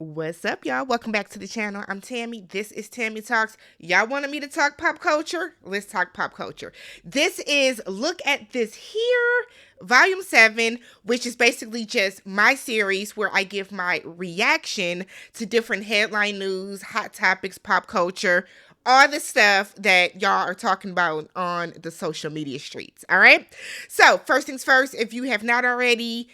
What's up, y'all? Welcome back to the channel. I'm Tammy. This is Tammy Talks. Y'all wanted me to talk pop culture? Let's talk pop culture. This is Look at This Here, Volume 7, which is basically just my series where I give my reaction to different headline news, hot topics, pop culture, all the stuff that y'all are talking about on the social media streets. All right? So, first things first, if you have not already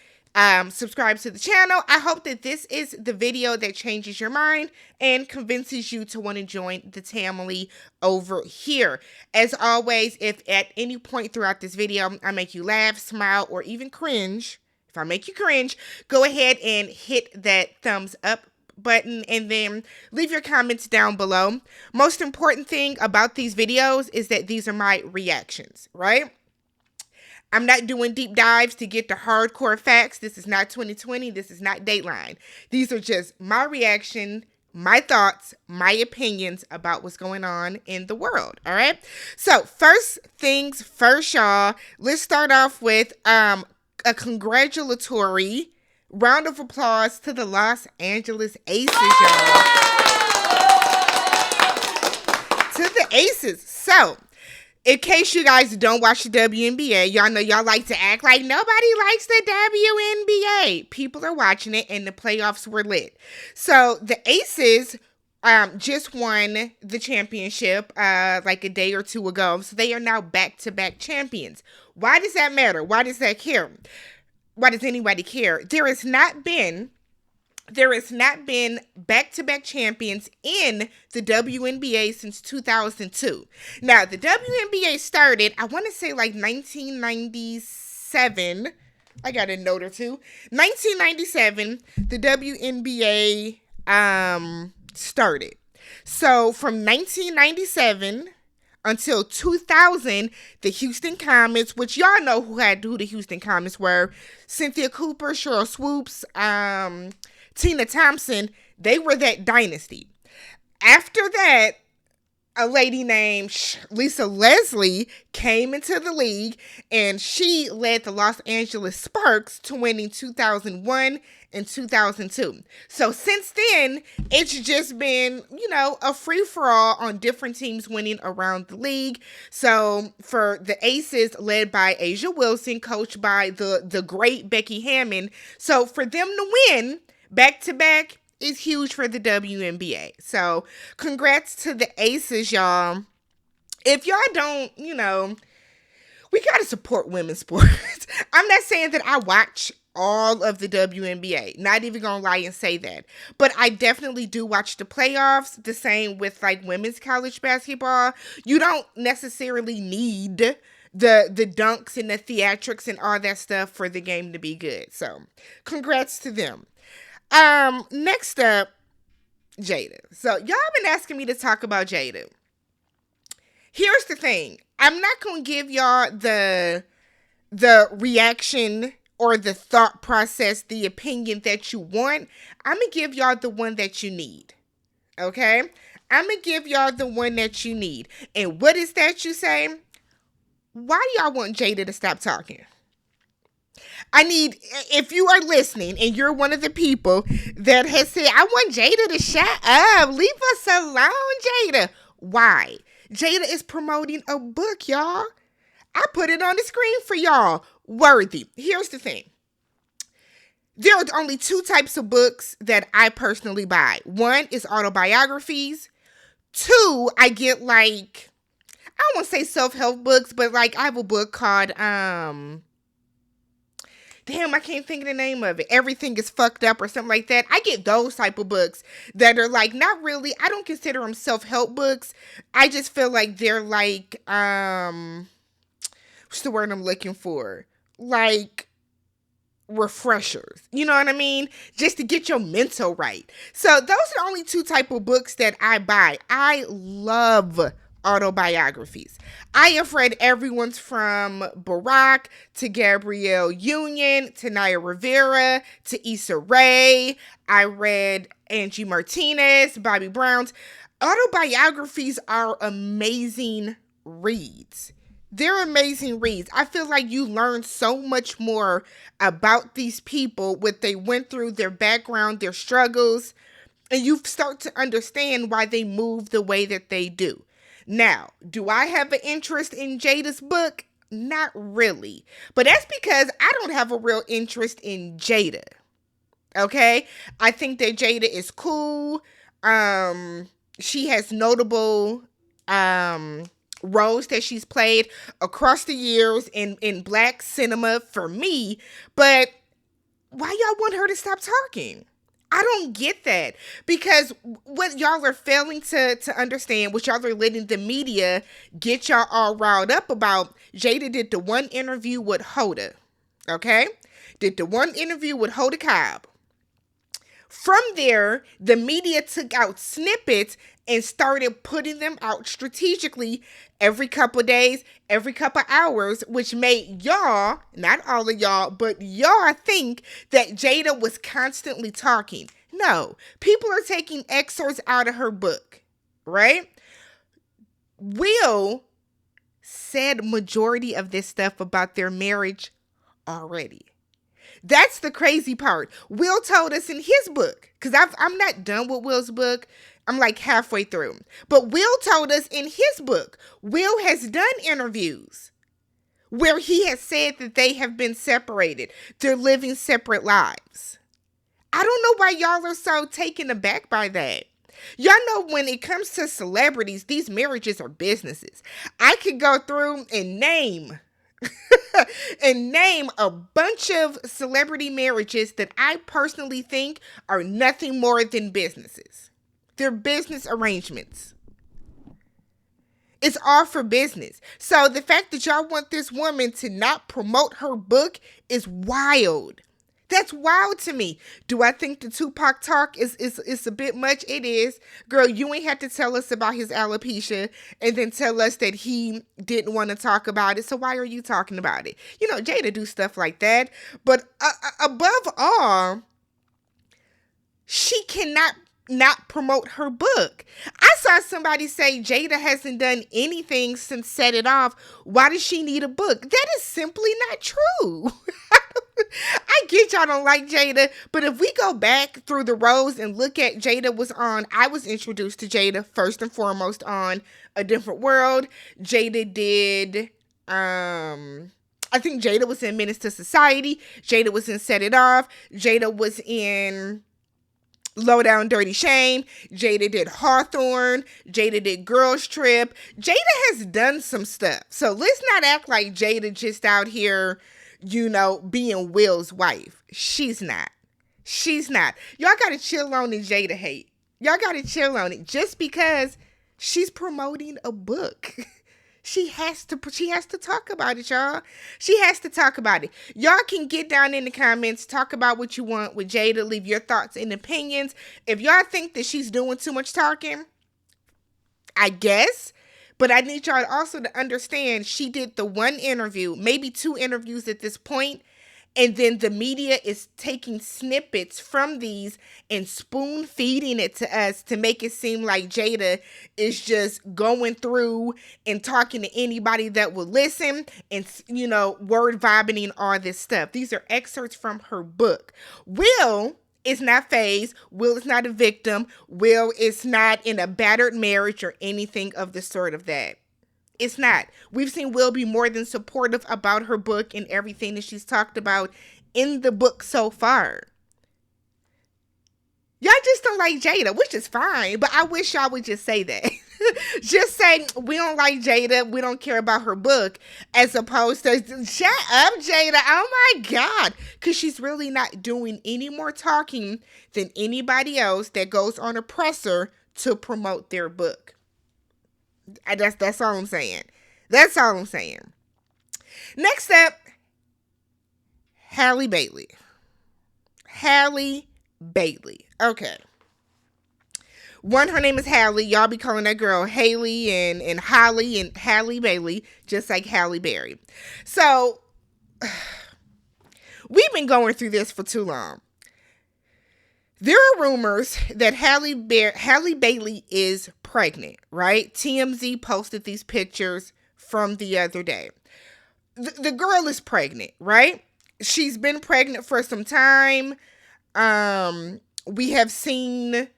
subscribe to the channel. I hope that this is the video that changes your mind and convinces you to want to join the Tamily over here. As always, if at any point throughout this video I make you laugh, smile, or even cringe, if I make you cringe, go ahead and hit that thumbs up button and then leave your comments down below. Most important thing about these videos is that these are my reactions, right? I'm not doing deep dives to get the hardcore facts. This is not 2020. This is not Dateline. These are just my reaction, my thoughts, my opinions about what's going on in the world. All right. So first things first, y'all. Let's start off with a congratulatory round of applause to the Los Angeles Aces, y'all. To the Aces. So, in case you guys don't watch the WNBA, y'all know y'all like to act like nobody likes the WNBA. People are watching it, and the playoffs were lit. So the Aces just won the championship like a day or two ago. So they are now back-to-back champions. Why does that matter? Why does that care? Why does anybody care? There has not been back-to-back champions in the WNBA since 2002. Now, the WNBA started, I want to say like 1997. I got a note or two. 1997, the WNBA started. So, from 1997 until 2000, the Houston Comets, which y'all know who the Houston Comets were, Cynthia Cooper, Cheryl Swoops, Tina Thompson, they were that dynasty. After that, a lady named Lisa Leslie came into the league, and she led the Los Angeles Sparks to winning 2001 and 2002. So since then, it's just been, a free-for-all on different teams winning around the league. So for the Aces, led by Asia Wilson, coached by the great Becky Hammon. So for them to win back-to-back is huge for the WNBA. So, congrats to the Aces, y'all. If y'all don't, we got to support women's sports. I'm not saying that I watch all of the WNBA. Not even gonna lie and say that. But I definitely do watch the playoffs. The same with, like, women's college basketball. You don't necessarily need the dunks and the theatrics and all that stuff for the game to be good. So, congrats to them. Next up, Jada. So y'all been asking me to talk about Jada. Here's the thing. I'm not going to give y'all the reaction or the thought process, the opinion that you want. I'm going to give y'all the one that you need. Okay? I'm going to give y'all the one that you need. And what is that you say? Why do y'all want Jada to stop talking? If you are listening and you're one of the people that has said, I want Jada to shut up, leave us alone, Jada. Why? Jada is promoting a book, y'all. I put it on the screen for y'all. Worthy. Here's the thing. There are only two types of books that I personally buy. One is autobiographies. Two, I get I don't want to say self-help books, but I have a book called, damn, I can't think of the name of it. Everything is fucked up or something like that. I get those type of books that are not really, I don't consider them self-help books. I just feel like they're what's the word I'm looking for? Refreshers. You know what I mean? Just to get your mental right. So those are the only two type of books that I buy. I love autobiographies. I have read everyone's from Barack to Gabrielle Union to Naya Rivera to Issa Rae. I read Angie Martinez, Bobby Brown's. Autobiographies are amazing reads. They're amazing reads. I feel like you learn so much more about these people, what they went through, their background, their struggles. And you start to understand why they move the way that they do. Now, do I have an interest in Jada's book? Not really. But that's because I don't have a real interest in Jada. Okay? I think that Jada is cool. She has notable roles that she's played across the years in black cinema for me. But why y'all want her to stop talking? I don't get that, because what y'all are failing to understand, what y'all are letting the media get y'all all riled up about. Jada did the one interview with Hoda, okay? Did the one interview with Hoda Cobb. From there, the media took out snippets and started putting them out strategically every couple of days, every couple of hours, which made y'all, not all of y'all, but y'all think that Jada was constantly talking. No, people are taking excerpts out of her book, right? Will said majority of this stuff about their marriage already. That's the crazy part. Will told us in his book, because I'm not done with Will's book. I'm like halfway through. But Will told us in his book, Will has done interviews where he has said that they have been separated. They're living separate lives. I don't know why y'all are so taken aback by that. Y'all know when it comes to celebrities, these marriages are businesses. I could go through and name a bunch of celebrity marriages that I personally think are nothing more than businesses. They're business arrangements. It's all for business. So the fact that y'all want this woman to not promote her book is wild. That's wild to me. Do I think the Tupac talk is a bit much? It is. Girl, you ain't have to tell us about his alopecia and then tell us that he didn't want to talk about it. So why are you talking about it? You know, Jada do stuff like that. But above all, she cannot not promote her book. I saw somebody say Jada hasn't done anything since Set It Off. Why does she need a book? That is simply not true. I get y'all don't like Jada, but if we go back through the rows and look at I was introduced to Jada first and foremost on A Different World. Jada did, I think Jada was in Menace to Society. Jada was in Set It Off. Jada was in Low Down Dirty Shame. Jada did Hawthorne. Jada did Girls Trip. Jada has done some stuff. So let's not act like Jada just out here, you know, being Will's wife. She's not. She's not. Y'all gotta chill on the Jada hate. Y'all gotta chill on it. Just because she's promoting a book. She has to talk about it, y'all. She has to talk about it. Y'all can get down in the comments, talk about what you want with Jada, leave your thoughts and opinions. If y'all think that she's doing too much talking, I guess. But I need y'all also to understand she did the one interview, maybe two interviews at this point, and then the media is taking snippets from these and spoon feeding it to us to make it seem like Jada is just going through and talking to anybody that will listen and, you know, word vomiting all this stuff. These are excerpts from her book. Will is not phased. Will is not a victim. Will is not in a battered marriage or anything of the sort of that. It's not. We've seen Will be more than supportive about her book and everything that she's talked about in the book so far. Y'all just don't like Jada, which is fine, but I wish y'all would just say that. Just say, we don't like Jada, we don't care about her book, as opposed to, shut up, Jada, oh my God. Because she's really not doing any more talking than anybody else that goes on a presser to promote their book. That's all I'm saying. That's all I'm saying. Next up, Halle Bailey. Halle Bailey. Okay. One, her name is Halle. Y'all be calling that girl Haley and Holly and Halle Bailey, just like Halle Berry. So, we've been going through this for too long. There are rumors that Halle Bailey is pregnant, right? TMZ posted these pictures from the other day. The girl is pregnant, right? She's been pregnant for some time. We have seen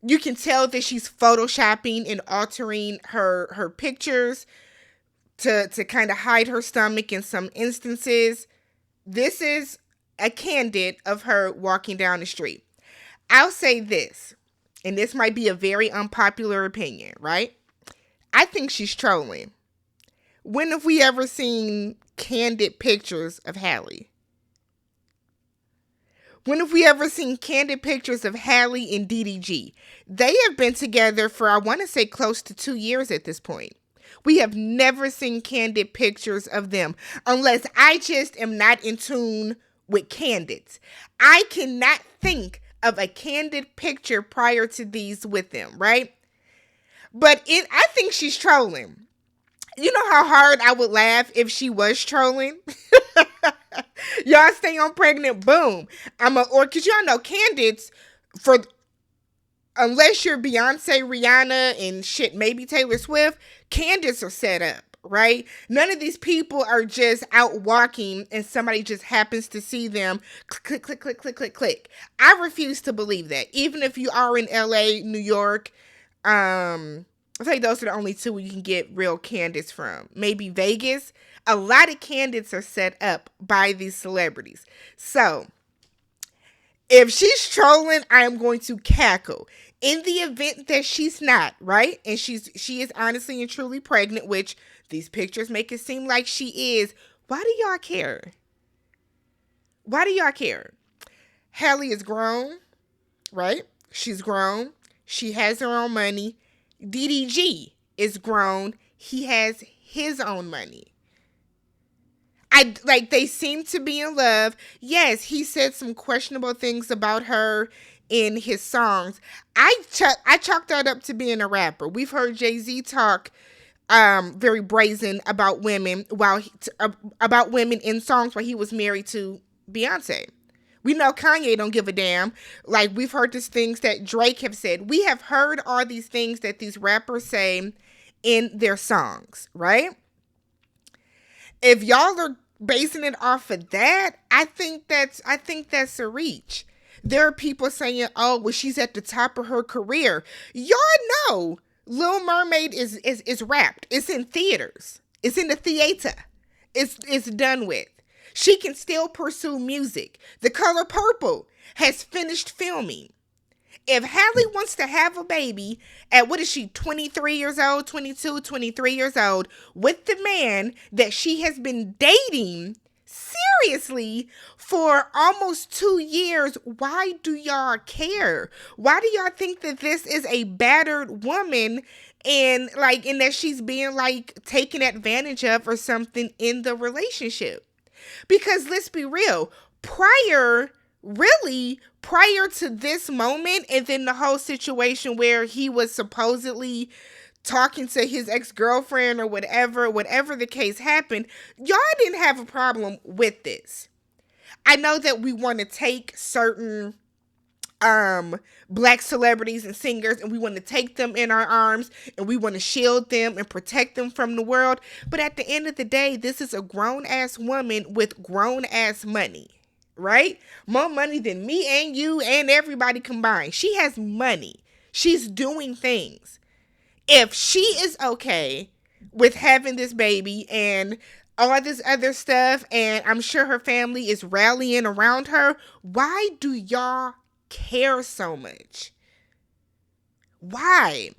You can tell that she's photoshopping and altering her pictures to kind of hide her stomach in some instances. This is a candid of her walking down the street. I'll say this, and this might be a very unpopular opinion, right? I think she's trolling. When have we ever seen candid pictures of Halle? When have we ever seen candid pictures of Halle and DDG? They have been together for, I want to say, close to 2 years at this point. We have never seen candid pictures of them, unless I just am not in tune with candids. I cannot think of a candid picture prior to these with them, right? But I think she's trolling. You know how hard I would laugh if she was trolling? Y'all stay on pregnant, boom. Cause y'all know candids, unless you're Beyonce, Rihanna, and shit, maybe Taylor Swift, candids are set up, right? None of these people are just out walking and somebody just happens to see them. Click, click, click, click, click, click. I refuse to believe that. Even if you are in LA, New York, I think those are the only two you can get real candids from. Maybe Vegas. A lot of candids are set up by these celebrities. So, if she's trolling, I am going to cackle. In the event that she's not, right? And she is honestly and truly pregnant, which these pictures make it seem like she is. Why do y'all care? Why do y'all care? Halle is grown, right? She's grown. She has her own money. DDG is grown. He has his own money. They seem to be in love. Yes, he said some questionable things about her in his songs. I chalk that up to being a rapper. We've heard Jay-Z talk very brazen about women about women in songs while he was married to Beyonce. We know Kanye don't give a damn. Like, we've heard these things that Drake have said. We have heard all these things that these rappers say in their songs, right? If y'all are basing it off of that, I think that's a reach. There are people saying, oh, well, she's at the top of her career. Y'all know Little Mermaid is wrapped. It's in theaters. It's in the theater. It's done with. She can still pursue music. The Color Purple has finished filming. If Halle wants to have a baby at, what is she, 23 years old, 22, 23 years old, with the man that she has been dating seriously for almost 2 years, why do y'all care? Why do y'all think that this is a battered woman and that she's being taken advantage of or something in the relationship? Because let's be real, prior to this moment, and then the whole situation where he was supposedly talking to his ex-girlfriend or whatever the case happened, y'all didn't have a problem with this. I know that we want to take certain black celebrities and singers and we want to take them in our arms and we want to shield them and protect them from the world. But at the end of the day, this is a grown-ass woman with grown-ass money, right? More money than me and you and everybody combined. She has money. She's doing things. If she is okay with having this baby and all this other stuff, and I'm sure her family is rallying around her, why do y'all care so much? Why?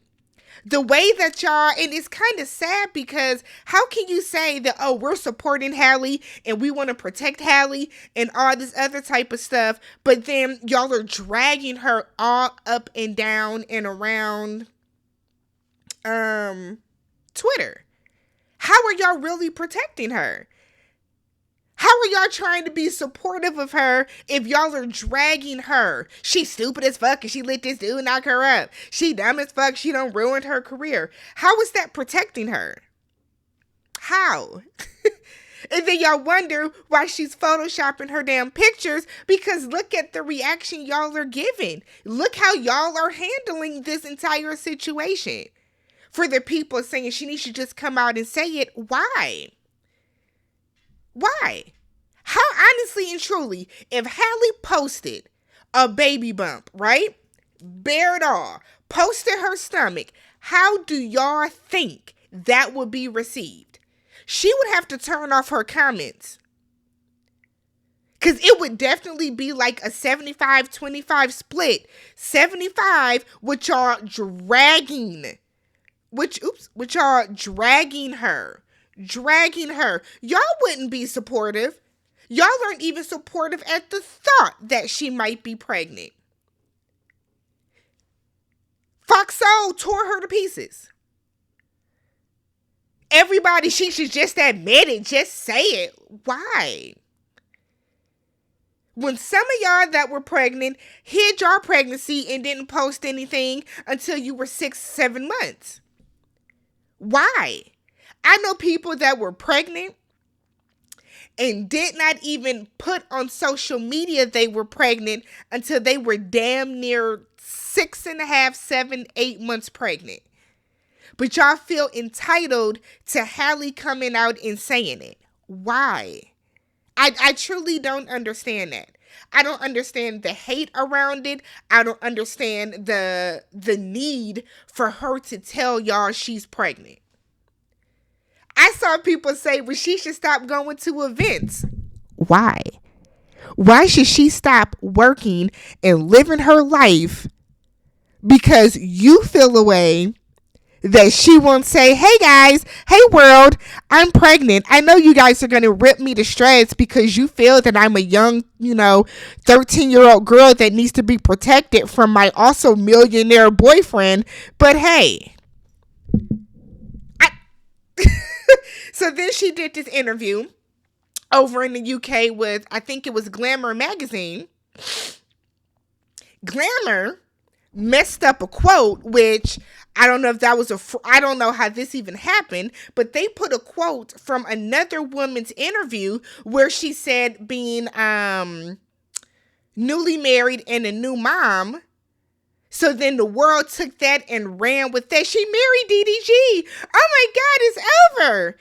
The way that y'all, and it's kind of sad because how can you say that, oh, we're supporting Halle and we want to protect Halle and all this other type of stuff, but then y'all are dragging her all up and down and around Twitter? How are y'all really protecting her? How are y'all trying to be supportive of her if y'all are dragging her? She's stupid as fuck and she let this dude knock her up. She dumb as fuck, she done ruined her career. How is that protecting her? How? And then y'all wonder why she's photoshopping her damn pictures, because look at the reaction y'all are giving. Look how y'all are handling this entire situation. For the people saying she needs to just come out and say it, why? Why? How honestly and truly, if Halle posted a baby bump, right? bare it all, posted her stomach, how do y'all think that would be received? She would have to turn off her comments. Because it would definitely be like a 75-25 split. 75, which are dragging. Which are dragging her. Dragging her. Y'all wouldn't be supportive. Y'all aren't even supportive at the thought that she might be pregnant. Fox Soul tore her to pieces. Everybody, she should just admit it. Just say it. Why? When some of y'all that were pregnant hid your pregnancy and didn't post anything until you were 6-7 months. Why? I know people that were pregnant and did not even put on social media they were pregnant until they were damn near 6.5, 7, 8 months pregnant. But y'all feel entitled to Halle coming out and saying it. Why? I truly don't understand that. I don't understand the hate around it. I don't understand the need for her to tell y'all she's pregnant. I saw people say, well, she should stop going to events. Why? Why should she stop working and living her life because you feel a way that she won't say, hey guys, hey world, I'm pregnant. I know you guys are going to rip me to shreds because you feel that I'm a young, 13-year-old girl that needs to be protected from my also millionaire boyfriend. But hey, so then she did this interview over in the UK with, I think it was Glamour magazine. Glamour messed up a quote, which I don't know if that was I don't know how this even happened, but they put a quote from another woman's interview where she said being newly married and a new mom. So then the world took that and ran with that. She married DDG. Oh my God, it's over.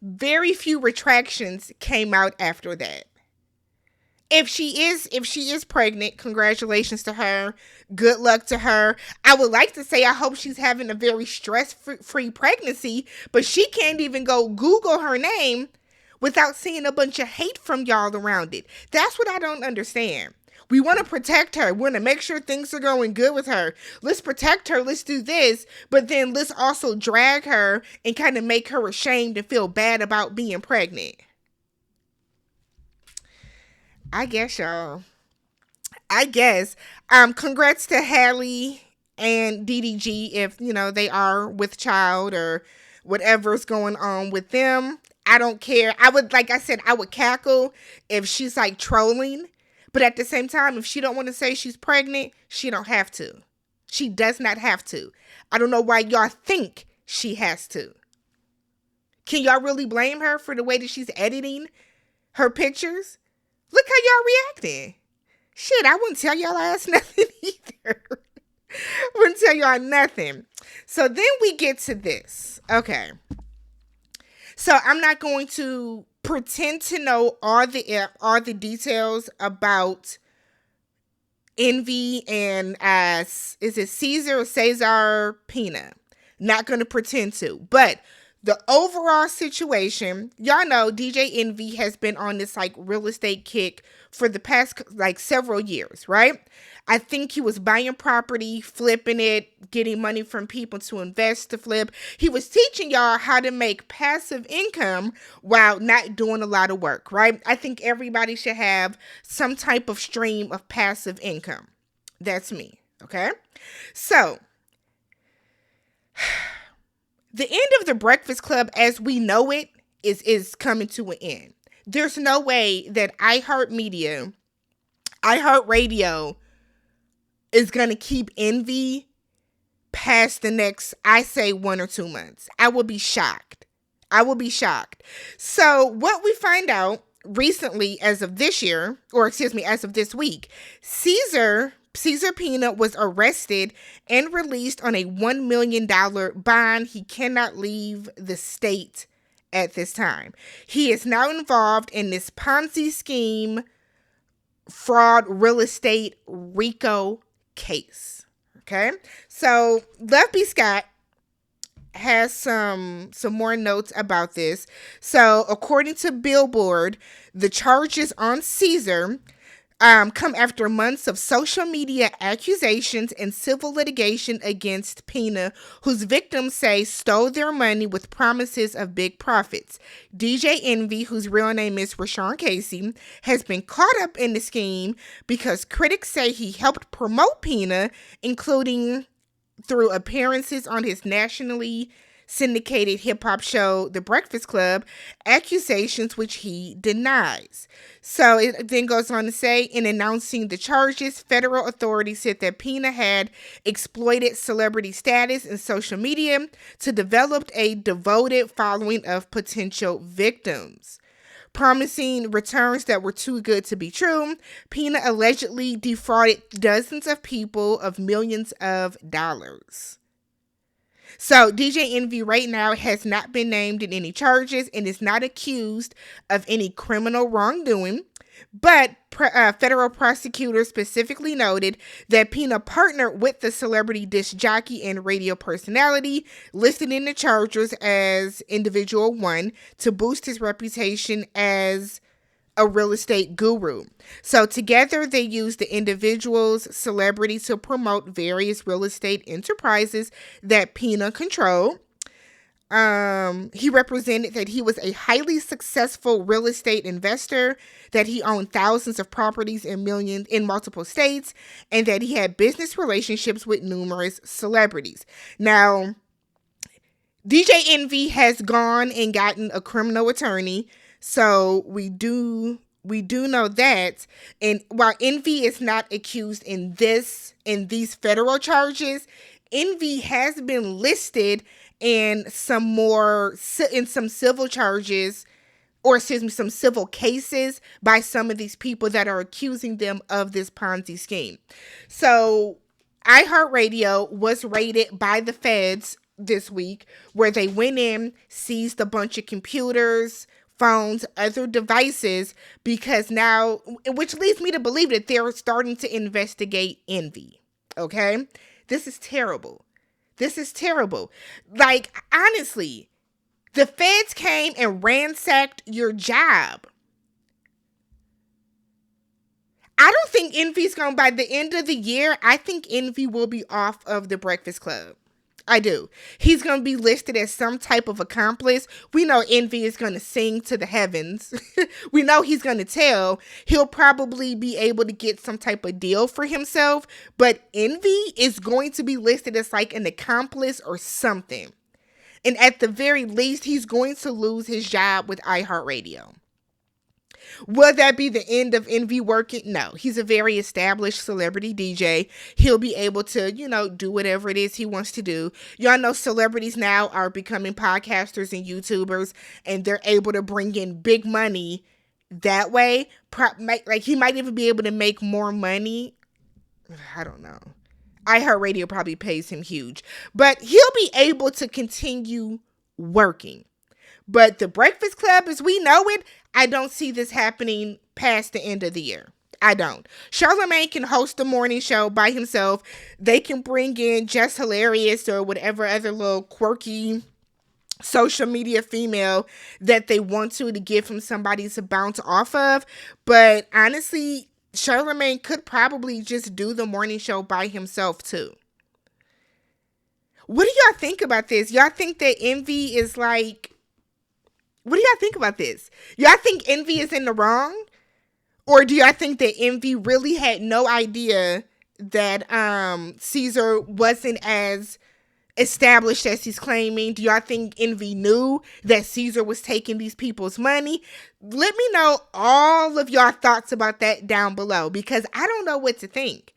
Very few retractions came out after that. If she is pregnant, congratulations to her. Good luck to her. I would like to say I hope she's having a very stress-free pregnancy, but she can't even go Google her name without seeing a bunch of hate from y'all around it. That's what I don't understand. We want to protect her. We want to make sure things are going good with her. Let's protect her. Let's do this. But then let's also drag her and kind of make her ashamed and feel bad about being pregnant. I guess, y'all. Congrats to Halle and DDG if, they are with child or whatever's going on with them. I don't care. I would cackle if she's like trolling. But at the same time, if she don't want to say she's pregnant, she don't have to. She does not have to. I don't know why y'all think she has to. Can y'all really blame her for the way that she's editing her pictures? Look how y'all reacting. Shit, I wouldn't tell y'all ass nothing either. Wouldn't tell y'all nothing. So then we get to this. Okay. So I'm not going to pretend to know all the details about Envy and is it Cesar Pina? Not going to pretend to, but the overall situation, y'all know DJ Envy has been on this like real estate kick for the past like several years, right? I think he was buying property, flipping it, getting money from people to invest to flip. He was teaching y'all how to make passive income while not doing a lot of work, right? I think everybody should have some type of stream of passive income. That's me, okay? So, the end of the Breakfast Club as we know it is coming to an end. There's no way that iHeartRadio is going to keep Envy past the next, I say, 1 or 2 months. I will be shocked. So what we find out recently as of this week, Cesar Pina was arrested and released on a $1 million bond. He cannot leave the state at this time. He is now involved in this Ponzi scheme fraud real estate RICO case. Okay, so Love B. Scott has some more notes about this. So according to Billboard, the charges on Caesar come after months of social media accusations and civil litigation against Pina, whose victims say stole their money with promises of big profits. DJ Envy, whose real name is Rashawn Casey, has been caught up in the scheme because critics say he helped promote Pina, including through appearances on his nationally syndicated hip-hop show, The Breakfast Club, accusations which he denies. So it then goes on to say, in announcing the charges, federal authorities said that Pina had exploited celebrity status in social media to develop a devoted following of potential victims. Promising returns that were too good to be true, Pina allegedly defrauded dozens of people of millions of dollars. So DJ Envy right now has not been named in any charges and is not accused of any criminal wrongdoing. But federal prosecutors specifically noted that Pina partnered with the celebrity disc jockey and radio personality listed in the charges as individual one to boost his reputation as a real estate guru. So together they used the individual's celebrity to promote various real estate enterprises that Pina controlled. He represented that he was a highly successful real estate investor, that he owned thousands of properties in multiple states, and that he had business relationships with numerous celebrities. Now, DJ Envy has gone and gotten a criminal attorney, so we do know that. And while Envy is not accused in these federal charges, Envy has been listed in some civil charges, or some civil cases by some of these people that are accusing them of this Ponzi scheme. So iHeartRadio was raided by the feds this week, where they went in, seized a bunch of computers, phones, other devices, because now, which leads me to believe that they're starting to investigate Envy. Okay? This is terrible. This is terrible. Like, honestly, the feds came and ransacked your job. I don't think Envy's going, by the end of the year, I think Envy will be off of The Breakfast Club. I do. He's going to be listed as some type of accomplice. We know Envy is going to sing to the heavens. We know he's going to tell. He'll probably be able to get some type of deal for himself. But Envy is going to be listed as like an accomplice or something. And at the very least, he's going to lose his job with iHeartRadio. Will that be the end of Envy working? No. He's a very established celebrity DJ. He'll be able to, do whatever it is he wants to do. Y'all know celebrities now are becoming podcasters and YouTubers, and they're able to bring in big money that way. Like, he might even be able to make more money. I don't know. iHeartRadio probably pays him huge. But he'll be able to continue working. But The Breakfast Club, as we know it, I don't see this happening past the end of the year. I don't. Charlamagne can host a morning show by himself. They can bring in Just Hilarious or whatever other little quirky social media female that they want to give him somebody to bounce off of. But honestly, Charlamagne could probably just do the morning show by himself too. What do y'all think about this? Y'all think that Envy is like... What do y'all think about this? Y'all think Envy is in the wrong? Or do y'all think that Envy really had no idea that Caesar wasn't as established as he's claiming? Do y'all think Envy knew that Caesar was taking these people's money? Let me know all of your thoughts about that down below, because I don't know what to think.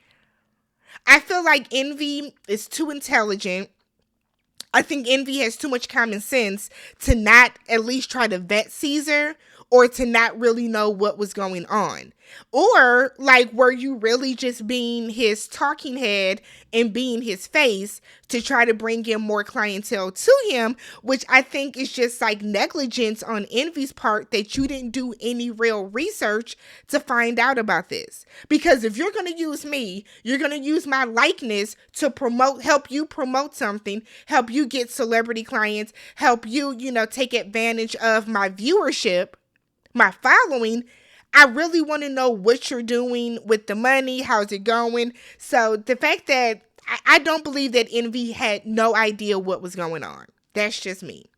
I feel like Envy is too intelligent. I think Envy has too much common sense to not at least try to vet Caesar or to not really know what was going on? Or like, were you really just being his talking head and being his face to try to bring in more clientele to him, which I think is just like negligence on Envy's part, that you didn't do any real research to find out about this. Because if you're going to use me, you're going to use my likeness to help you promote something, help you get celebrity clients, help you, take advantage of my viewership, my following. I really want to know what you're doing with the money. How's it going? So the fact that I don't believe that Envy had no idea what was going on. That's just me.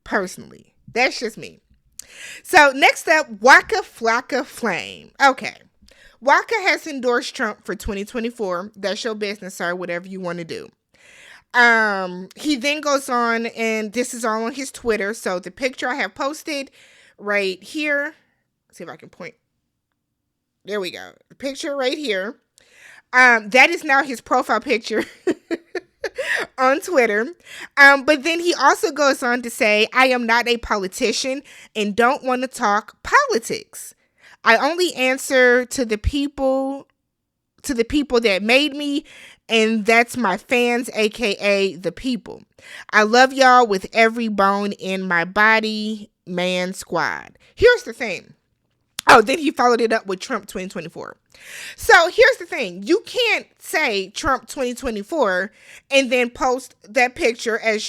Personally. That's just me. So next up, Waka Flocka Flame. Okay. Waka has endorsed Trump for 2024. That's your business, sir. Whatever you want to do. He then goes on, and this is all on his Twitter. So the picture I have posted right here. Let's see if I can point. There we go. The picture right here. That is now his profile picture on Twitter. But then he also goes on to say, I am not a politician and don't want to talk politics. I only answer to the people that made me, and that's my fans, aka the people. I love y'all with every bone in my body, man squad. Here's the thing. Oh, then he followed it up with Trump 2024. So here's the thing. You can't say Trump 2024 and then post that picture as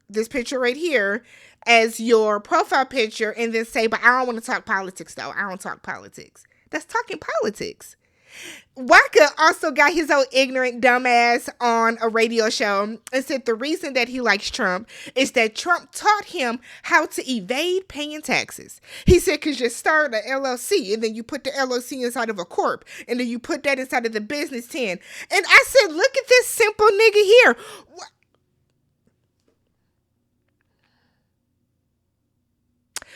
this picture right here as your profile picture and then say, but I don't want to talk politics though. I don't talk politics. That's talking politics. Waka also got his old ignorant dumbass on a radio show and said the reason that he likes Trump is that Trump taught him how to evade paying taxes. He said, because you start an LLC and then you put the LLC inside of a corp and then you put that inside of the business 10. And I said, look at this simple nigga here.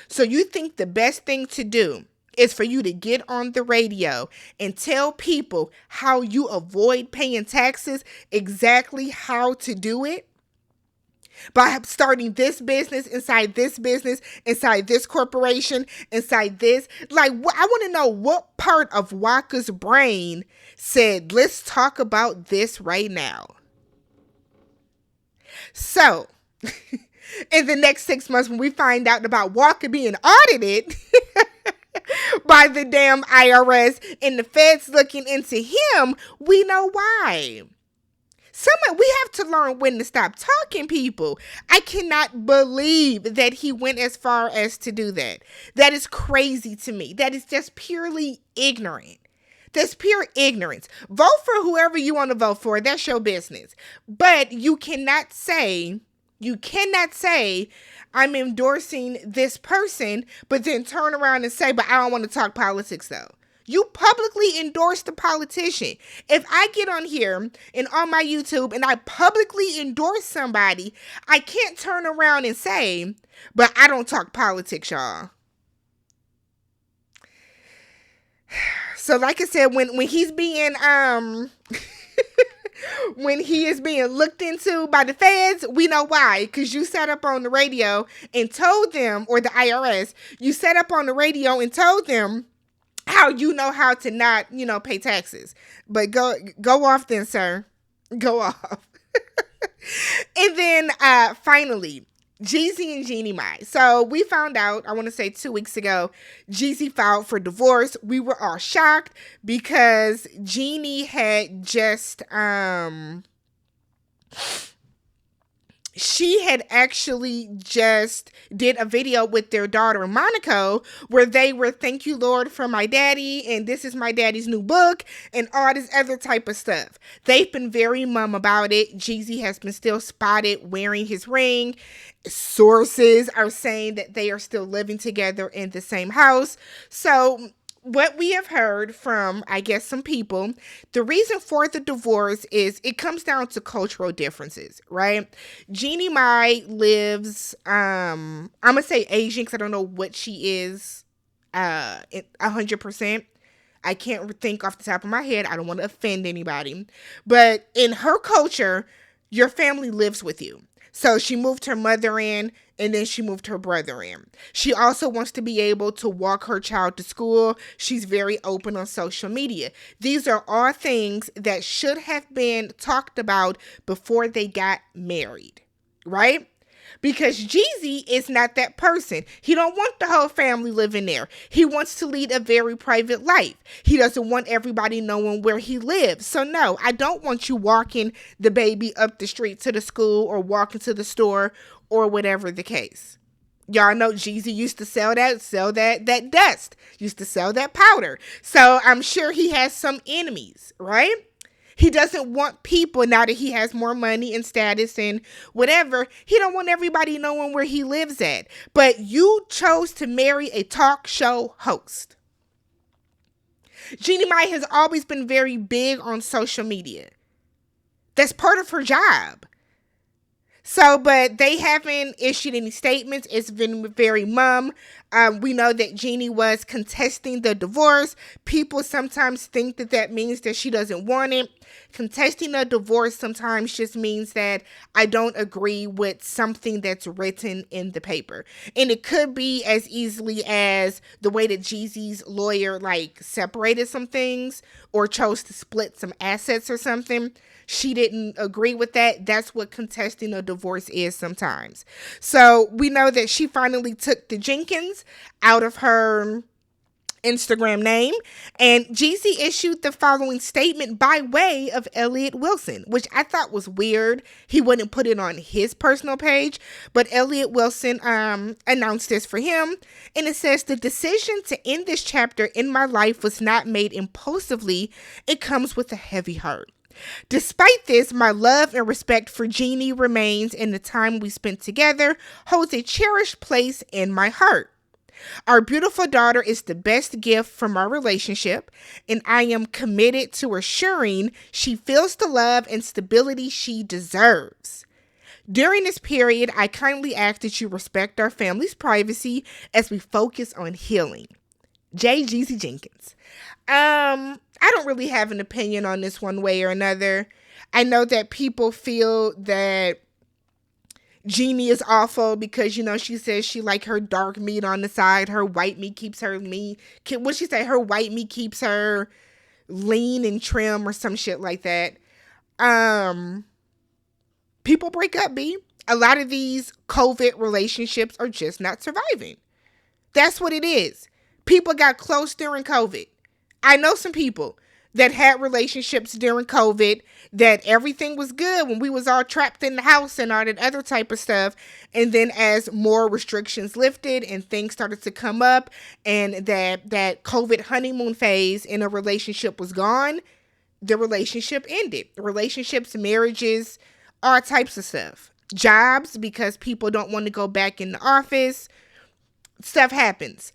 So you think the best thing to do is for you to get on the radio and tell people how you avoid paying taxes, exactly how to do it? By starting this business, inside this corporation, inside this. Like, I want to know what part of Waka's brain said, let's talk about this right now. So, in the next 6 months, when we find out about Waka being audited by the damn IRS and the feds looking into him, we know why. We have to learn when to stop talking, people. I cannot believe that he went as far as to do that. That is crazy to me. That is just purely ignorant. That's pure ignorance. Vote for whoever you want to vote for. That's your business. But you cannot say, I'm endorsing this person, but then turn around and say, but I don't want to talk politics though. You publicly endorse the politician. If I get on here and on my YouTube and I publicly endorse somebody, I can't turn around and say, but I don't talk politics, y'all. So like I said, when he's being, when he is being looked into by the feds, we know why. Because you sat up on the radio and told them, or the IRS, you sat up on the radio and told them how you know how to not, pay taxes. But go off then, sir. Go off. And then finally, Jeezy and Jeannie Mai. So we found out, I want to say 2 weeks ago, Jeezy filed for divorce. We were all shocked because Jeannie had just, she had actually just did a video with their daughter, Monaco, where they were, thank you, Lord, for my daddy, and this is my daddy's new book, and all this other type of stuff. They've been very mum about it. Jeezy has been still spotted wearing his ring. Sources are saying that they are still living together in the same house. So what we have heard from, I guess, some people, the reason for the divorce is it comes down to cultural differences, right? Jeannie Mai lives, I'm going to say Asian because I don't know what she is 100%. I can't think off the top of my head. I don't want to offend anybody. But in her culture, your family lives with you. So she moved her mother in And then she moved her brother in. She also wants to be able to walk her child to school. She's very open on social media. These are all things that should have been talked about before they got married, right? Because Jeezy is not that person. He don't want the whole family living there. He wants to lead a very private life. He doesn't want everybody knowing where he lives. So no, I don't want you walking the baby up the street to the school or walking to the store or whatever the case. Y'all know Jeezy used to sell that dust, used to sell that powder. So I'm sure he has some enemies, right? He doesn't want people, now that he has more money and status and whatever, he don't want everybody knowing where he lives at. But you chose to marry a talk show host. Jeannie Mai has always been very big on social media. That's part of her job. So, but they haven't issued any statements. It's been very mum. We know that Jeannie was contesting the divorce. People sometimes think that that means that she doesn't want it. Contesting a divorce sometimes just means that I don't agree with something that's written in the paper. And it could be as easily as the way that Jeezy's lawyer separated some things or chose to split some assets or something. She didn't agree with that. That's what contesting a divorce is sometimes. So we know that she finally took the Jenkins out of her Instagram name, and Jeezy issued the following statement by way of Elliott Wilson, which I thought was weird. He wouldn't put it on his personal page, but Elliott Wilson announced this for him, and it says, "The decision to end this chapter in my life was not made impulsively. It comes with a heavy heart. Despite this, my love and respect for Jeannie remains, and the time we spent together holds a cherished place in my heart. Our beautiful daughter is the best gift from our relationship, and I am committed to assuring she feels the love and stability she deserves. During this period, I kindly ask that you respect our family's privacy as we focus on healing. Jeezy Jenkins." I don't really have an opinion on this one way or another. I know that people feel that Jeannie is awful because, she says she like her dark meat on the side. Her white meat keeps her what'd she say? Her white meat keeps her lean and trim or some shit like that. People break up, B. A lot of these COVID relationships are just not surviving. That's what it is. People got close during COVID. I know some people that had relationships during COVID that everything was good when we was all trapped in the house and all that other type of stuff. And then as more restrictions lifted and things started to come up and that COVID honeymoon phase in a relationship was gone, the relationship ended. Relationships, marriages, all types of stuff. Jobs, because people don't want to go back in the office. Stuff happens.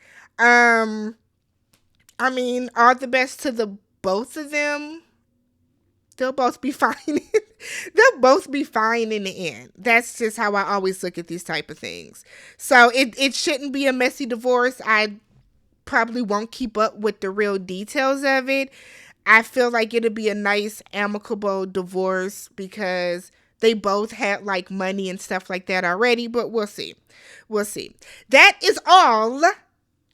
All the best to the both of them. They'll both be fine. They'll both be fine in the end. That's just how I always look at these type of things. So it shouldn't be a messy divorce. I probably won't keep up with the real details of it. I feel like it'll be a nice, amicable divorce because they both had money and stuff like that already, but we'll see. We'll see. That is all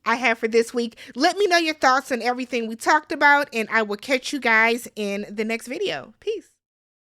I have for this week. Let me know your thoughts on everything we talked about, and I will catch you guys in the next video. Peace.